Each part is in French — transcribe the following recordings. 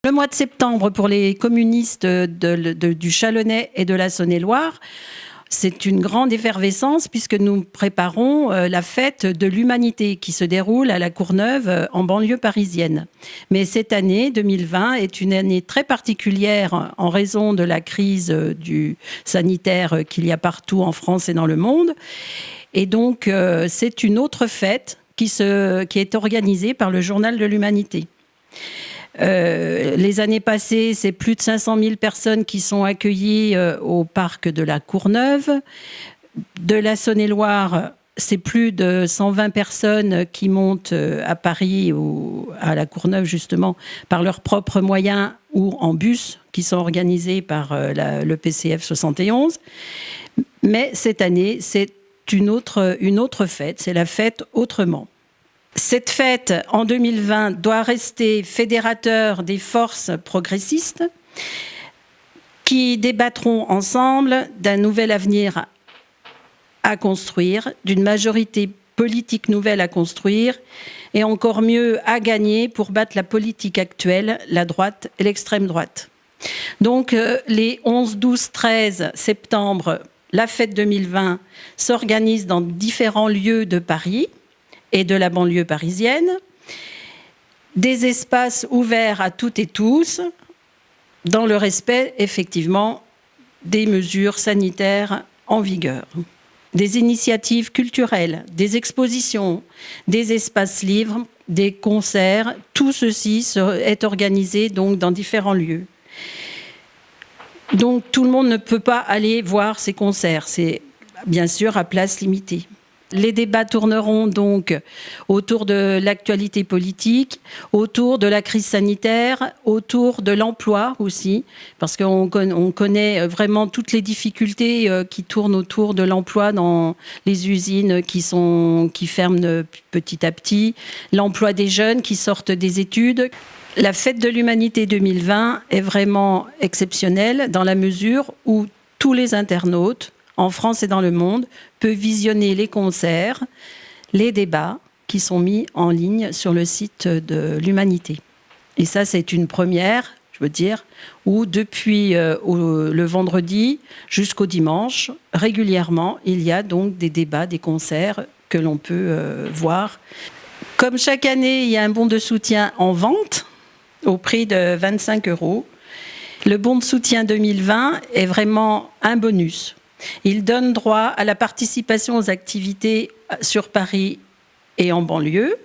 Le mois de septembre, pour les communistes du Chalonnais et de la Saône-et-Loire, c'est une grande effervescence puisque nous préparons la fête de l'Humanité qui se déroule à la Courneuve en banlieue parisienne. Mais cette année, 2020, est une année très particulière en raison de la crise sanitaire qu'il y a partout en France et dans le monde. Et donc, c'est une autre fête qui est organisée par le Journal de l'Humanité. Les années passées, c'est plus de 500 000 personnes qui sont accueillies au parc de la Courneuve. De la Saône-et-Loire, c'est plus de 120 personnes qui montent à Paris ou à la Courneuve, justement, par leurs propres moyens ou en bus, qui sont organisés par le PCF 71. Mais cette année, c'est une autre fête, c'est la fête autrement. Cette fête, en 2020, doit rester fédérateur des forces progressistes qui débattront ensemble d'un nouvel avenir à construire, d'une majorité politique nouvelle à construire et encore mieux à gagner pour battre la politique actuelle, la droite et l'extrême droite. Donc les 11, 12, 13 septembre, la fête 2020 s'organise dans différents lieux de Paris et de la banlieue parisienne, des espaces ouverts à toutes et tous, dans le respect, effectivement, des mesures sanitaires en vigueur. Des initiatives culturelles, des expositions, des espaces libres, des concerts, tout ceci est organisé donc dans différents lieux. Donc tout le monde ne peut pas aller voir ces concerts, c'est bien sûr à place limitée. Les débats tourneront donc autour de l'actualité politique, autour de la crise sanitaire, autour de l'emploi aussi, parce qu'on connaît vraiment toutes les difficultés qui tournent autour de l'emploi dans les usines qui ferment petit à petit, l'emploi des jeunes qui sortent des études. La fête de l'Humanité 2020 est vraiment exceptionnelle dans la mesure où tous les internautes, en France et dans le monde, peut visionner les concerts, les débats qui sont mis en ligne sur le site de l'Humanité. Et ça, c'est une première, je veux dire, où depuis le vendredi jusqu'au dimanche, régulièrement, il y a donc des débats, des concerts que l'on peut voir. Comme chaque année, il y a un bon de soutien en vente au prix de 25 €. Le bon de soutien 2020 est vraiment un bonus. Il donne droit à la participation aux activités sur Paris et en banlieue,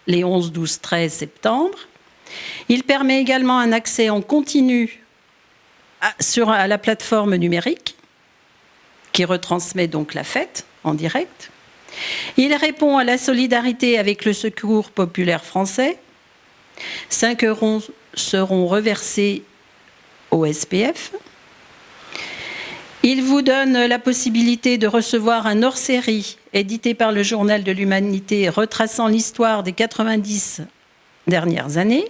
les 11, 12, 13 septembre. Il permet également un accès en continu à la plateforme numérique, qui retransmet donc la fête en direct. Il répond à la solidarité avec le Secours populaire français. 5 € seront reversés au SPF. Il vous donne la possibilité de recevoir un hors-série édité par le Journal de l'Humanité retraçant l'histoire des 90 dernières années.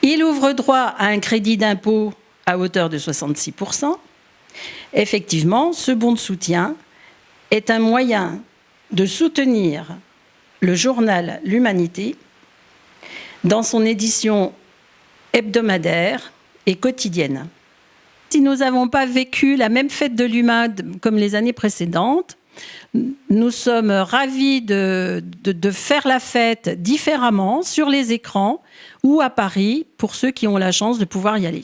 Il ouvre droit à un crédit d'impôt à hauteur de 66%. Effectivement, ce bon de soutien est un moyen de soutenir le journal L'Humanité dans son édition hebdomadaire et quotidienne. Si nous n'avons pas vécu la même fête de l'Humain comme les années précédentes, nous sommes ravis de faire la fête différemment sur les écrans ou à Paris pour ceux qui ont la chance de pouvoir y aller.